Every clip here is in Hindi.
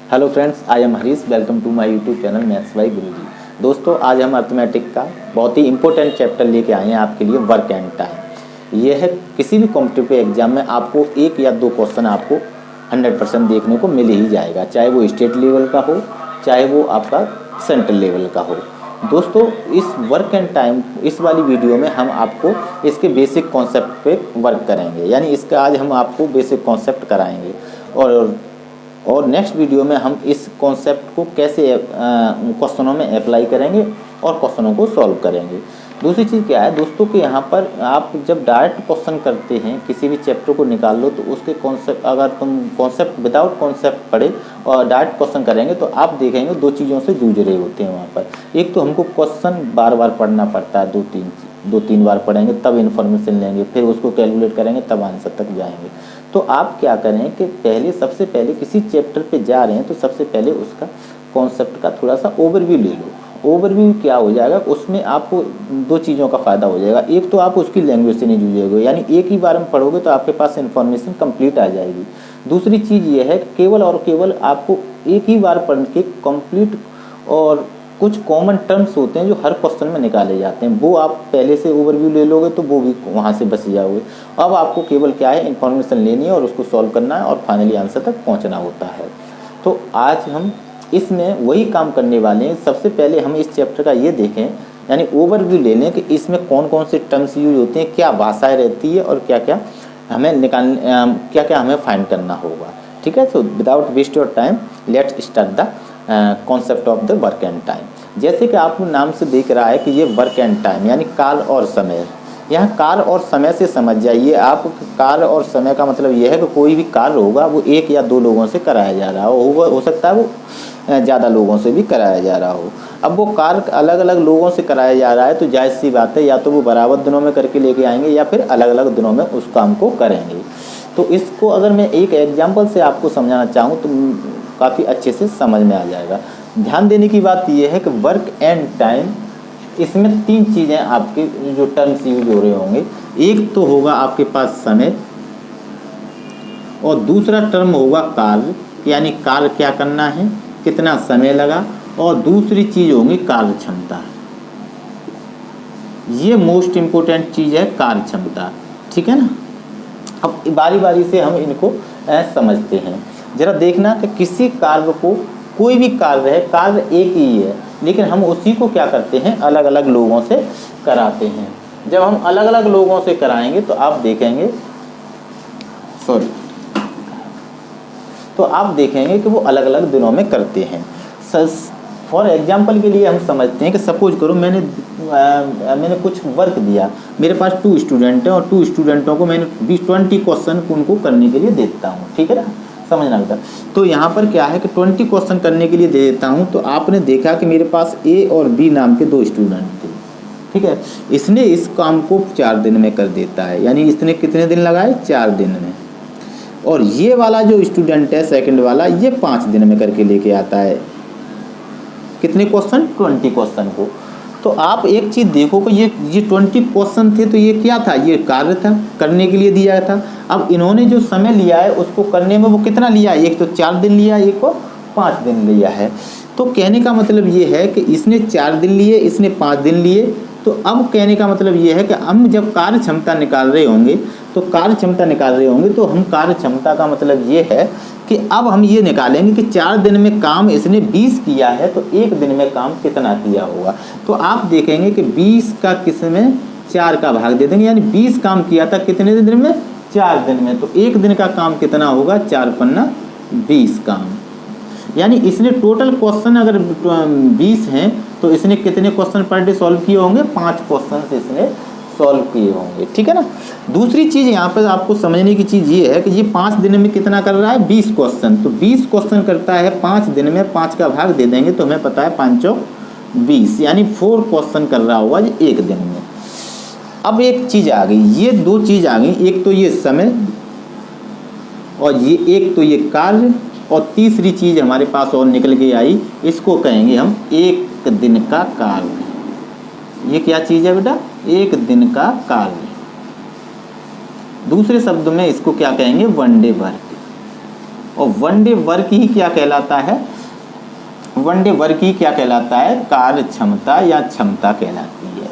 Hello friends, I am Harish. Welcome to my YouTube channel maths by Guruji. दोस्तों, आज हम अर्थमेटिक का बहुत ही इंपॉर्टेंट चैप्टर लेके आए हैं आपके लिए, वर्क एंड टाइम। यह है किसी भी कॉम्पिटिटिव एग्जाम में आपको एक या दो क्वेश्चन आपको 100% देखने को मिल ही जाएगा, चाहे वो स्टेट लेवल का हो, चाहे वो आपका सेंट्रल लेवल का हो। दोस्तों, इस वर्क एंड टाइम इस वाली वीडियो में हम आपको इसके बेसिक कॉन्सेप्ट पे वर्क करेंगे, यानी इसका आज हम आपको बेसिक कॉन्सेप्ट कराएंगे और नेक्स्ट वीडियो में हम इस कॉन्सेप्ट को कैसे क्वेश्चनों में अप्लाई करेंगे और क्वेश्चनों को सॉल्व करेंगे। दूसरी चीज़ क्या है दोस्तों कि यहाँ पर आप जब डायरेक्ट क्वेश्चन करते हैं, किसी भी चैप्टर को निकाल लो, तो उसके कॉन्सेप्ट अगर तुम कॉन्सेप्ट विदाउट कॉन्सेप्ट पढ़े और डायरेक्ट क्वेश्चन करेंगे तो आप देखेंगे दो चीज़ों से जूझ रहे होते हैं वहाँ पर। एक तो हमको क्वेश्चन बार बार पढ़ना पड़ता है, दो तीन बार पढ़ेंगे तब इन्फॉर्मेशन लेंगे, फिर उसको कैलकुलेट करेंगे तब आंसर तक जाएंगे। तो आप क्या करें कि सबसे पहले किसी चैप्टर पे जा रहे हैं तो सबसे पहले उसका कॉन्सेप्ट का थोड़ा सा ओवरव्यू ले लो। ओवरव्यू क्या हो जाएगा, उसमें आपको दो चीज़ों का फ़ायदा हो जाएगा। एक तो आप उसकी लैंग्वेज से नहीं जूझोगे, यानी एक ही बार में पढ़ोगे तो आपके पास इन्फॉर्मेशन कंप्लीट आ जाएगी। दूसरी चीज़ ये है केवल और केवल आपको एक ही बार पढ़ के कंप्लीट और कुछ कॉमन टर्म्स होते हैं जो हर क्वेश्चन में निकाले जाते हैं, वो आप पहले से ओवरव्यू ले लोगे तो वो भी वहाँ से बच जाओगे। अब आपको केवल क्या है, इन्फॉर्मेशन लेनी है और उसको सॉल्व करना है और फाइनली आंसर तक पहुँचना होता है। तो आज हम इसमें वही काम करने वाले हैं। सबसे पहले हम इस चैप्टर का ये देखें, यानी ओवरव्यू ले लें कि इसमें कौन कौन से टर्म्स यूज होते हैं, क्या भाषाएँ रहती है और क्या क्या हमें फाइंड करना होगा। ठीक है, तो without waste your time let's start the concept of the work and time. जैसे कि आप नाम से देख रहा है कि ये वर्क एंड टाइम यानी काल और समय। यहाँ काल और समय से समझ जाइए आप, काल और समय का मतलब यह है कि कोई भी कार्य होगा वो एक या दो लोगों से कराया जा रहा हो सकता है वो ज़्यादा लोगों से भी कराया जा रहा हो। अब वो कार्य अलग अलग लोगों से कराया जा रहा है तो जायज़ सी बात है, या तो वो बराबर दिनों में करके लेके आएंगे या फिर अलग अलग दिनों में उस काम को करेंगे। तो इसको अगर मैं एक एग्जाम्पल से आपको समझाना चाहूँ तो काफ़ी अच्छे से समझ में आ जाएगा। ध्यान देने की बात यह है कि वर्क एंड टाइम, इसमें तीन चीज़ें आपके जो टर्म्स यूज हो रहे होंगे। एक तो होगा आपके पास समय, और दूसरा टर्म होगा कार्य, यानी कार्य क्या करना है, कितना समय लगा, और दूसरी चीज़ होगी कार्य क्षमता। ये मोस्ट इम्पोर्टेंट चीज़ है कार्य क्षमता। ठीक है ना। अब बारी बारी से हम इनको समझते हैं। जरा देखना कि किसी कार्य को, कोई भी कार्य है, कार्य एक ही है, लेकिन हम उसी को क्या करते हैं, अलग अलग लोगों से कराते हैं। जब हम अलग अलग लोगों से कराएंगे तो आप देखेंगे कि वो अलग अलग दिनों में करते हैं। फॉर एग्जाम्पल के लिए हम समझते हैं कि सपोज करो मैंने कुछ वर्क दिया, मेरे पास 2 स्टूडेंट हैं और 2 स्टूडेंटों को मैंने 20 क्वेश्चन उनको करने के लिए देता हूँ। ठीक है ना, समझना होगा। तो यहाँ पर क्या है कि 20 क्वेश्चन करने के लिए दे देता हूँ। तो आपने देखा कि मेरे पास ए और बी नाम के 2 स्टूडेंट थे। ठीक है, इसने इस काम को 4 दिन में कर देता है, यानी इसने कितने दिन लगाए, 4 दिन में। और ये वाला जो स्टूडेंट है सेकंड वाला, ये 5 दिन में करके लेके आता है। कितने क्वेश्चन, 20 क्वेश्चन को। तो आप एक चीज़ देखो कि ये 20 क्वेश्चन थे तो ये क्या था, ये कार्य था, करने के लिए दिया था। अब इन्होंने जो समय लिया है उसको करने में वो कितना लिया है, एक तो 4 दिन लिया, एक को 5 दिन लिया है। तो कहने का मतलब ये है कि इसने 4 दिन लिए, इसने 5 दिन लिए। तो अब कहने का मतलब ये है कि हम जब कार्य क्षमता निकाल रहे होंगे तो हम कार्य क्षमता का मतलब ये है कि अब हम ये निकालेंगे कि 4 दिन में काम इसने 20 किया है तो एक दिन में काम कितना किया होगा। तो आप देखेंगे कि 20 का किस में 4 का भाग दे देंगे, यानी 20 काम किया था कितने दिन में, 4 दिन में। तो एक दिन का काम कितना होगा, 4 पन्ना 20 काम। यानी इसने टोटल क्वेश्चन अगर 20 हैं तो इसने कितने क्वेश्चन पर डे सॉल्व किए होंगे, 5 क्वेश्चन इसने सॉल्व किए होंगे। ठीक है ना। दूसरी चीज़ यहाँ पर आपको समझने की चीज़ ये है कि ये 5 दिन में कितना कर रहा है, 20 क्वेश्चन। तो 20 क्वेश्चन करता है 5 दिन में, 5 का भाग दे देंगे तो हमें पता है 5 चौक 20, यानी 4 क्वेश्चन कर रहा होगा ये एक दिन में। अब एक चीज़ आ गई, ये 2 चीज़ आ गई, एक तो ये समय और एक तो ये कार्य, और तीसरी चीज़ हमारे पास और निकल के आई, इसको कहेंगे हम एक दिन का कार्य। ये क्या चीज़ है बेटा, एक दिन का कार्य। दूसरे शब्द में इसको क्या कहेंगे, 1 डे वर्क। और वन डे वर्क ही क्या कहलाता है, वन डे वर्क ही क्या कहलाता है, कार्य क्षमता या क्षमता कहलाती है।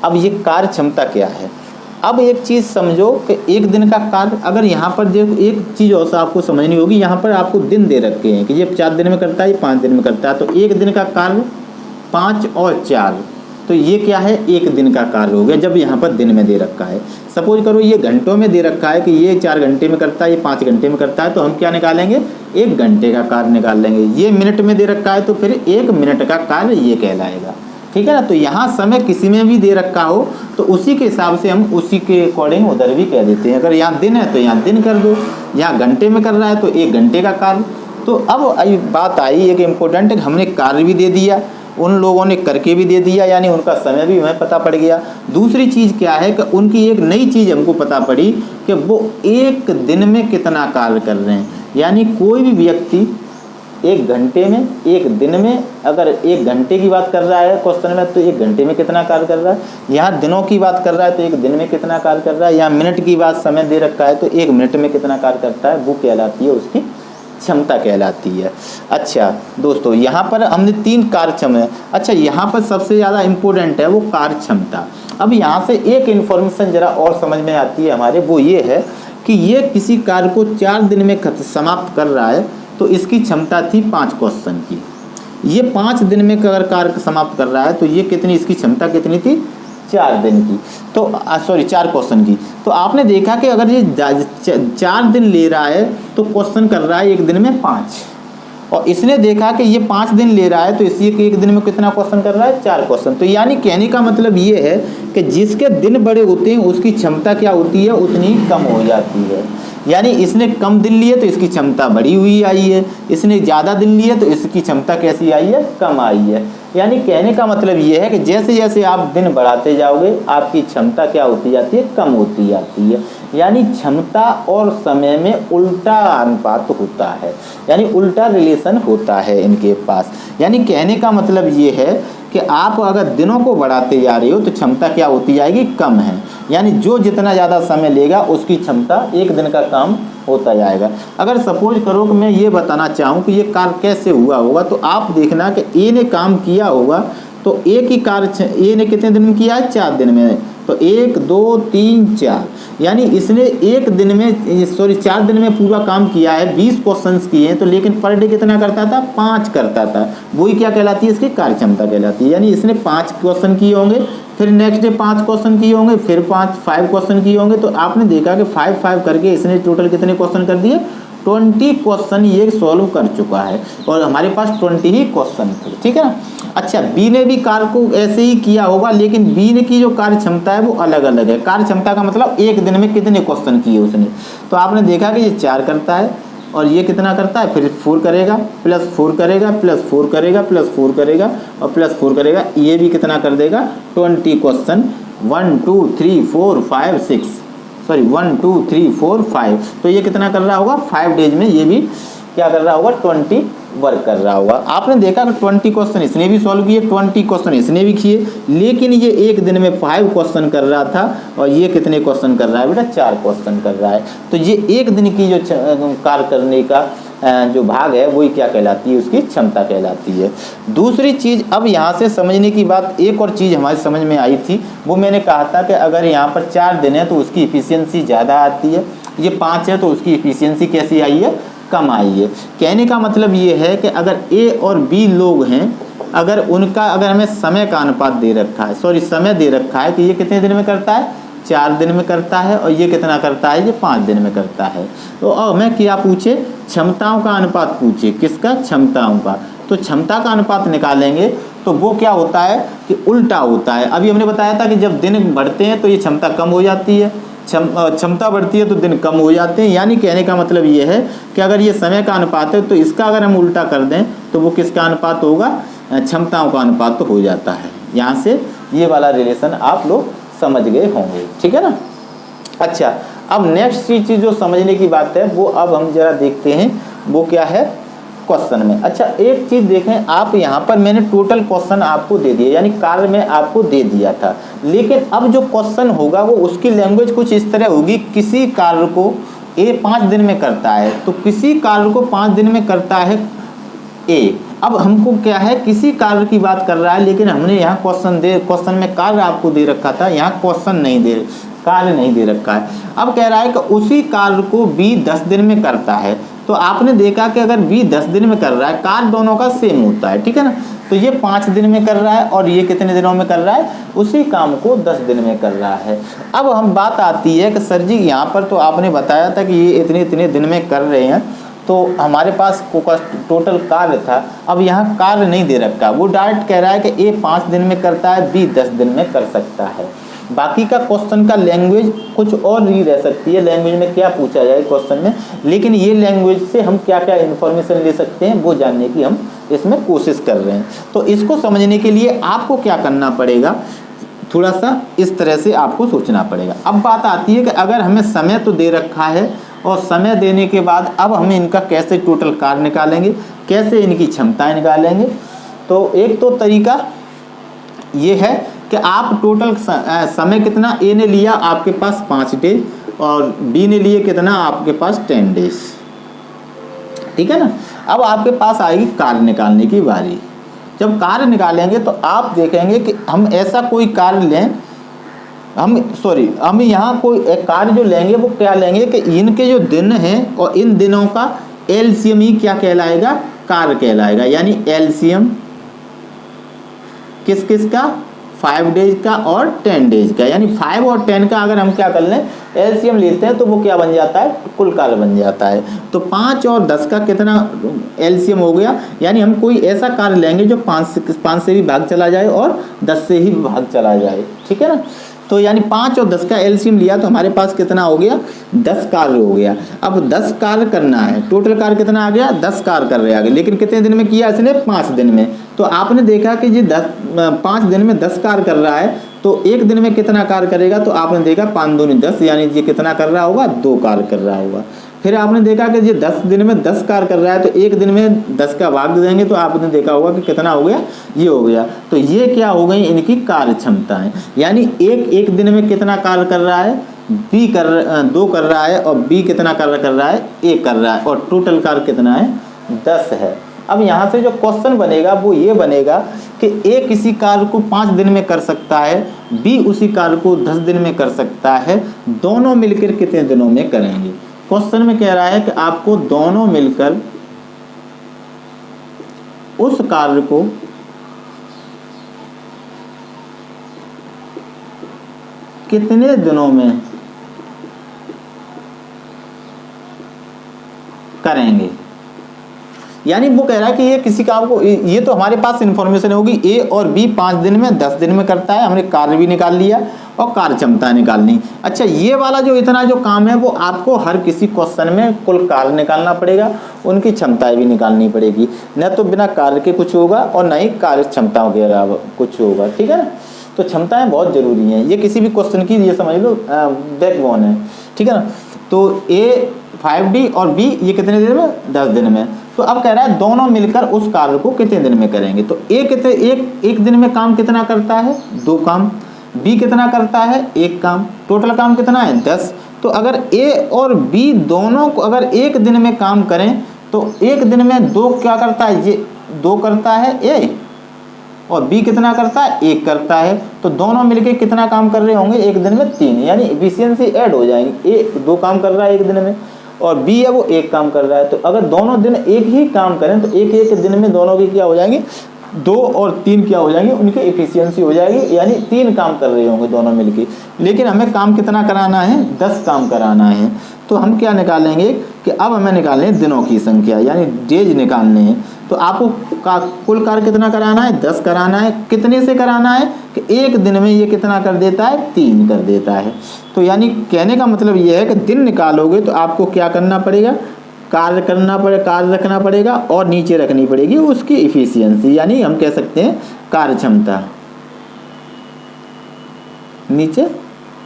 अब ये कार्य क्षमता क्या है, अब एक चीज़ समझो कि एक दिन का कार्य, अगर यहाँ पर देखो एक चीज़ और आपको समझनी होगी, यहाँ पर आपको दिन दे रखे हैं कि ये 4 दिन में करता है, ये 5 दिन में करता है, तो एक दिन का कार्य 5 और 4, तो ये क्या है, एक दिन का कार्य हो गया जब यहाँ पर दिन में दे रखा है। सपोज करो ये घंटों में दे रखा है कि ये 4 घंटे में करता है, ये 5 घंटे में करता है, तो हम क्या निकालेंगे, 1 घंटे का कार्य निकाल लेंगे। ये मिनट में दे रखा है तो फिर 1 मिनट का कार्य ये कहलाएगा, ठीक है ना। तो यहाँ समय किसी में भी दे रखा हो तो उसी के हिसाब से हम उसी के अकॉर्डिंग उधर भी कह देते हैं। अगर यहाँ दिन है तो यहाँ दिन कर दो, यहाँ घंटे में कर रहा है तो 1 घंटे का कार्य। तो अब बात आई एक इम्पोर्टेंट, हमने कार्य भी दे दिया, उन लोगों ने करके भी दे दिया, यानी उनका समय भी हमें पता पड़ गया। दूसरी चीज़ क्या है कि उनकी एक नई चीज़ हमको पता पड़ी कि वो एक दिन में कितना कार्य कर रहे हैं। यानी कोई भी व्यक्ति 1 घंटे में, 1 दिन में, अगर 1 घंटे की बात कर रहा है क्वेश्चन में तो 1 घंटे में कितना कार्य कर रहा है, यहाँ दिनों की बात कर रहा है तो 1 दिन में कितना कार्य कर रहा है, यहाँ मिनट की बात समय दे रखा है तो 1 मिनट में कितना कार्य करता है, वो कहलाती है उसकी क्षमता कहलाती है। अच्छा दोस्तों, यहाँ पर हमने 3 कार्य क्षमता। अच्छा, यहाँ पर सबसे ज़्यादा इम्पोर्टेंट है वो कार्य क्षमता। अब यहाँ से एक इन्फॉर्मेशन जरा और समझ में आती है हमारे, वो ये है कि ये किसी कार्य को 4 दिन में समाप्त कर रहा है तो इसकी क्षमता थी 5 क्वेश्चन की। ये 5 दिन में अगर कार्य समाप्त कर रहा है तो ये कितनी, इसकी क्षमता कितनी थी, 4 दिन की। तो 4 क्वेश्चन की। तो आपने देखा कि अगर ये 4 दिन ले रहा है तो क्वेश्चन कर रहा है 1 दिन में 5, और इसने देखा कि ये 5 दिन ले रहा है तो इसी के 1 दिन में कितना क्वेश्चन कर रहा है, 4 क्वेश्चन। तो यानी कहने का मतलब ये है कि जिसके दिन बड़े होते हैं उसकी क्षमता क्या होती है, उतनी कम हो जाती है। यानी इसने कम दिन लिए तो इसकी क्षमता बढ़ी हुई आई है, इसने ज़्यादा दिन लिए तो इसकी क्षमता कैसी आई है, कम आई है। यानी कहने का मतलब ये है कि जैसे जैसे आप दिन बढ़ाते जाओगे आपकी क्षमता क्या होती जाती है, कम होती जाती है। यानी क्षमता और समय में उल्टा अनुपात होता है, यानी उल्टा रिलेशन होता है इनके पास। यानी कहने का मतलब ये है कि आप अगर दिनों को बढ़ाते जा रहे हो तो क्षमता क्या होती जाएगी, कम है। यानी जो जितना ज़्यादा समय लेगा उसकी क्षमता 1 दिन का काम होता जाएगा। अगर सपोज करो कि मैं ये बताना चाहूँ कि ये कार्य कैसे हुआ होगा, तो आप देखना कि ए ने काम किया होगा तो एक ही कार्य ए ने कितने दिन में किया है, 4 दिन में। तो 1 2 3 4, यानी इसने 1 दिन में 4 दिन में पूरा काम किया है, 20 क्वेश्चंस किए हैं, तो लेकिन पर डे कितना करता था, 5 करता था। वही क्या कहलाती है, इसकी कार्य क्षमता कहलाती है। यानी इसने 5 क्वेश्चन किए होंगे, फिर नेक्स्ट डे 5 क्वेश्चन किए होंगे, फिर 5 क्वेश्चन किए होंगे। तो आपने देखा कि 5 करके इसने टोटल कितने क्वेश्चन कर दिए, 20 क्वेश्चन ये सॉल्व कर चुका है, और हमारे पास 20 ही क्वेश्चन थे, ठीक है ना। अच्छा, बी ने भी कार्य को ऐसे ही किया होगा, लेकिन बी ने की जो कार्य क्षमता है वो अलग अलग है। कार्य क्षमता का मतलब 1 दिन में कितने क्वेश्चन किए उसने। तो आपने देखा कि ये 4 करता है और ये कितना करता है, फिर 4 करेगा, प्लस 4 करेगा, प्लस 4 करेगा, प्लस 4 करेगा और प्लस 4 करेगा, ये भी कितना कर देगा, 20 क्वेश्चन। 1 2 3 4 5 6 सॉरी 1 2 3 4 5, तो ये कितना कर रहा होगा, 5 डेज में ये भी क्या कर रहा होगा, 20 वर्क कर रहा होगा। आपने देखा कि 20 क्वेश्चन इसने भी सॉल्व किए, 20 क्वेश्चन इसने भी किए, लेकिन ये 1 दिन में 5 क्वेश्चन कर रहा था और ये कितने क्वेश्चन कर रहा है बेटा, 4 क्वेश्चन कर रहा है। तो ये 1 दिन की जो कार्य करने का जो भाग है वही क्या कहलाती है, उसकी क्षमता कहलाती है। दूसरी चीज़, अब यहाँ से समझने की बात, एक और चीज़ हमारी समझ में आई थी, वो मैंने कहा था कि अगर यहाँ पर 4 दिन है तो उसकी इफिशियंसी ज़्यादा आती है, ये 5 है तो उसकी इफिशियंसी कैसी आई है, कम आई है। कहने का मतलब ये है कि अगर ए और बी लोग हैं, अगर हमें समय का अनुपात दे रखा है, समय दे रखा है कि ये कितने दिन में करता है, 4 दिन में करता है, और ये कितना करता है, ये 5 दिन में करता है। तो अब मैं क्या पूछे, क्षमताओं का अनुपात पूछे, किसका, क्षमताओं का। तो क्षमता का अनुपात निकालेंगे तो वो क्या होता है कि उल्टा होता है। अभी हमने बताया था कि जब दिन बढ़ते हैं तो ये क्षमता कम हो जाती है, क्षमता बढ़ती है तो दिन कम हो जाते हैं। यानी कहने का मतलब ये है कि अगर ये समय का अनुपात है तो इसका अगर हम उल्टा कर दें तो वो किसका अनुपात होगा, क्षमताओं का अनुपात तो हो जाता है। यहाँ से ये वाला रिलेशन आप लोग समझ गए होंगे, ठीक है ना। अच्छा, अब नेक्स्ट चीज़ जो समझने की बात है वो अब हम जरा देखते हैं, वो क्या है क्वेश्चन में। अच्छा, एक चीज़ देखें आप, यहाँ पर मैंने टोटल क्वेश्चन आपको दे दिया, यानी कार्य में आपको दे दिया था, लेकिन अब जो क्वेश्चन होगा वो उसकी लैंग्वेज कुछ इस तरह होगी, किसी कार्य को ए 5 दिन में करता है, तो किसी कार्य को 5 दिन में करता है ए। अब हमको क्या है, किसी कार्य की बात कर रहा है, लेकिन हमने यहाँ क्वेश्चन में कार्य आपको दे रखा था, यहाँ कार्य नहीं दे रखा है। अब कह रहा है कि उसी कार्य को बी 10 दिन में करता है। तो आपने देखा कि अगर बी 10 दिन में कर रहा है, कार्य दोनों का सेम होता है, ठीक है ना। तो ये 5 दिन में कर रहा है और ये कितने दिनों में कर रहा है, उसी काम को 10 दिन में कर रहा है। अब हम बात आती है कि सर जी यहाँ पर तो आपने बताया था कि ये इतने इतने दिन में कर रहे हैं, तो हमारे पास टोटल कार्य था, अब यहाँ कार्य नहीं दे रखा। वो डायरेक्ट कह रहा है कि ए 5 दिन में करता है, बी 10 दिन में कर सकता है। बाकी का क्वेश्चन का लैंग्वेज कुछ और ही रह सकती है, लैंग्वेज में क्या पूछा जाए क्वेश्चन में, लेकिन ये लैंग्वेज से हम क्या क्या इन्फॉर्मेशन ले सकते हैं वो जानने की हम इसमें कोशिश कर रहे हैं। तो इसको समझने के लिए आपको क्या करना पड़ेगा, थोड़ा सा इस तरह से आपको सोचना पड़ेगा। अब बात आती है कि अगर हमें समय तो दे रखा है, और समय देने के बाद अब हमें इनका कैसे टोटल कार्य निकालेंगे, कैसे इनकी क्षमताएं निकालेंगे। तो एक तो तरीका ये है कि आप टोटल समय कितना ए ने लिया, आपके पास 5 डेज, और बी ने लिए कितना, आपके पास 10 डेज, ठीक है ना। अब आपके पास आएगी कार्य निकालने की बारी। जब कार्य निकालेंगे तो आप देखेंगे कि हम ऐसा कोई कार्य लें, हम यहाँ कोई एक कार्य जो लेंगे वो क्या लेंगे कि इनके जो दिन हैं और इन दिनों का एलसीएम ही क्या कहलाएगा, कार्य कहलाएगा। यानी एलसीएम किस किस का, 5 डेज का और 10 डेज का। यानी 5 और 10 का अगर हम क्या कर लें, एलसीएम लेते हैं तो वो क्या बन जाता है, कुल कार्य बन जाता है। तो 5 और 10 का कितना एलसीएम हो गया। यानी हम कोई ऐसा कार्य लेंगे जो 5 से भी भाग चला जाए और 10 से ही भाग चला जाए, ठीक है ना। तो यानी 5 और 10 का एलसीएम लिया तो हमारे पास कितना हो गया, 10 कार्य हो गया। अब 10 कार्य करना है, टोटल कार्य कितना आ गया, 10 कार्य कर रहे आगे, लेकिन कितने दिन में किया इसने, 5 दिन में। तो आपने देखा कि ये 5 दिन में 10 कार्य कर रहा है, तो एक दिन में कितना कार्य करेगा, तो आपने देखा 5 दूनी 10, यानी ये कितना कर रहा होगा, 2 कार्य कर रहा होगा। फिर आपने देखा कि ये 10 दिन में 10 कार्य कर रहा है, तो एक दिन में 10 का भाग देंगे तो आपने देखा होगा कि कितना हो गया, ये हो गया। तो ये क्या हो गई, इनकी कार्य क्षमताएं। यानी एक दिन में कितना कार्य कर रहा है, बी 2 कर रहा है, और बी कितना कार्य कर रहा है, 1 कर रहा है, और टोटल कार्य कितना है, 10 है। अब यहाँ से जो क्वेश्चन बनेगा वो ये बनेगा कि ए किसी कार्य को 5 दिन में कर सकता है, बी उसी कार्य को 10 दिन में कर सकता है, दोनों मिलकर कितने दिनों में करेंगे। क्वेश्चन में कह रहा है कि आपको दोनों मिलकर उस कार्य को कितने दिनों में करेंगे। यानी वो कह रहा है कि ये किसी काम को, ये तो हमारे पास इन्फॉर्मेशन होगी, ए और बी 5 दिन में 10 दिन में करता है, हमने कार्य भी निकाल लिया और कार्य क्षमता निकालनी। अच्छा, ये वाला जो इतना जो काम है वो आपको हर किसी क्वेश्चन में कुल कार्य निकालना पड़ेगा, उनकी क्षमताएं भी निकालनी पड़ेगी, न तो बिना कार्य के कुछ होगा और न ही कार्य क्षमता वगैरह कुछ होगा, ठीक है ना। तो क्षमताएं बहुत जरूरी हैं, ये किसी भी क्वेश्चन की ये समझ लो बैकबोन है, ठीक है ना। तो ए 5D और बी ये कितने दिन में, 10 दिन में। तो अब कह रहा है दोनों मिलकर उस कार्य को कितने दिन में करेंगे। तो एक दिन में काम कितना करता है, 2 काम, बी कितना करता है, 1 काम, टोटल काम कितना है, 10। तो अगर ए और बी दोनों को अगर एक दिन में काम करें तो एक दिन में 2 क्या करता है, ये 2 करता है ए, और बी कितना करता है, 1 करता है। तो दोनों मिलके कितना काम कर रहे होंगे एक दिन में, 3। यानी एफिशिएंसी ऐड हो जाएंगी, ए 2 काम कर रहा है एक दिन में और बी है वो 1 काम कर रहा है। तो अगर दोनों दिन एक ही काम करें तो एक दिन में दोनों की क्या हो जाएंगे, 2 और 3 क्या हो जाएंगे, उनकी एफिशिएंसी हो जाएगी, यानी 3 काम कर रहे होंगे दोनों मिलके। लेकिन हमें काम कितना कराना है, 10 काम कराना है। तो हम क्या निकालेंगे कि अब हमें निकालने हैं दिनों की संख्या, यानी डेज निकालने हैं। तो आपको कुल कार्य कितना कराना है, 10 कराना है। कितने से कराना है कि एक दिन में ये कितना कर देता है, 3 कर देता है। तो यानी कहने का मतलब ये है कि दिन निकालोगे तो आपको क्या करना पड़ेगा, कार्य रखना पड़ेगा और नीचे रखनी पड़ेगी उसकी इफिशियंसी, यानी हम कह सकते हैं कार्य क्षमता, नीचे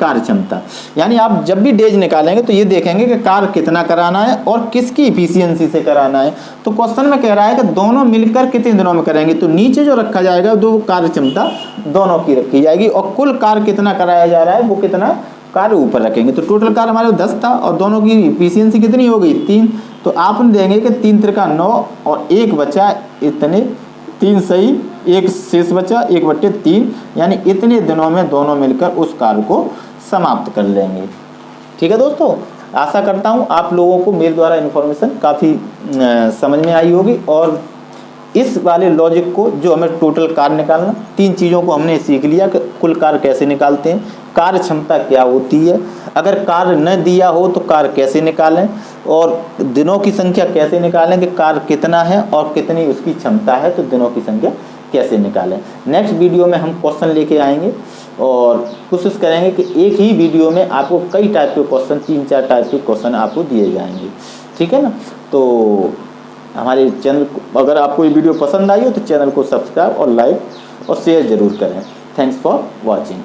कार्य क्षमता। यानी आप जब भी डेज निकालेंगे तो ये देखेंगे कि कार्य कितना कराना है और किसकी इफिशियंसी से कराना है। तो क्वेश्चन में कह रहा है कि दोनों मिलकर कितने दिनों में करेंगे, तो नीचे जो रखा जाएगा 2 कार्य क्षमता दोनों की रखी जाएगी और कुल कार्य कितना कराया जा रहा है वो कितना कार्य ऊपर रखेंगे। तो टोटल कार्य हमारे 10 था और दोनों की एफिशिएंसी कितनी हो गई 3। तो आप देंगे कि 3 त्रिका 9 और 1 बचा इतने, 3 सही, 1 शेष बचा 1/3, यानी इतने दिनों में दोनों मिलकर उस कार्य को समाप्त कर लेंगे। ठीक है दोस्तों, आशा करता हूँ आप लोगों को मेरे द्वारा इन्फॉर्मेशन काफ़ी समझ में आई होगी। और इस वाले लॉजिक को, जो हमें टोटल कार्य निकालना, 3 चीज़ों को हमने सीख लिया कि कुल कार्य कैसे निकालते हैं, कार्य क्षमता क्या होती है, अगर कार्य न दिया हो तो कार्य कैसे निकालें, और दिनों की संख्या कैसे निकालें कि कार्य कितना है और कितनी उसकी क्षमता है, तो दिनों की संख्या कैसे निकालें। नेक्स्ट वीडियो में हम क्वेश्चन लेके आएंगे और कोशिश करेंगे कि एक ही वीडियो में आपको कई टाइप के क्वेश्चन, 3-4 टाइप के क्वेश्चन आपको दिए जाएंगे। ठीक है ना। तो हमारे चैनल को, अगर आपको ये वीडियो पसंद आई हो तो चैनल को सब्सक्राइब और लाइक और शेयर ज़रूर करें। Thanks for watching.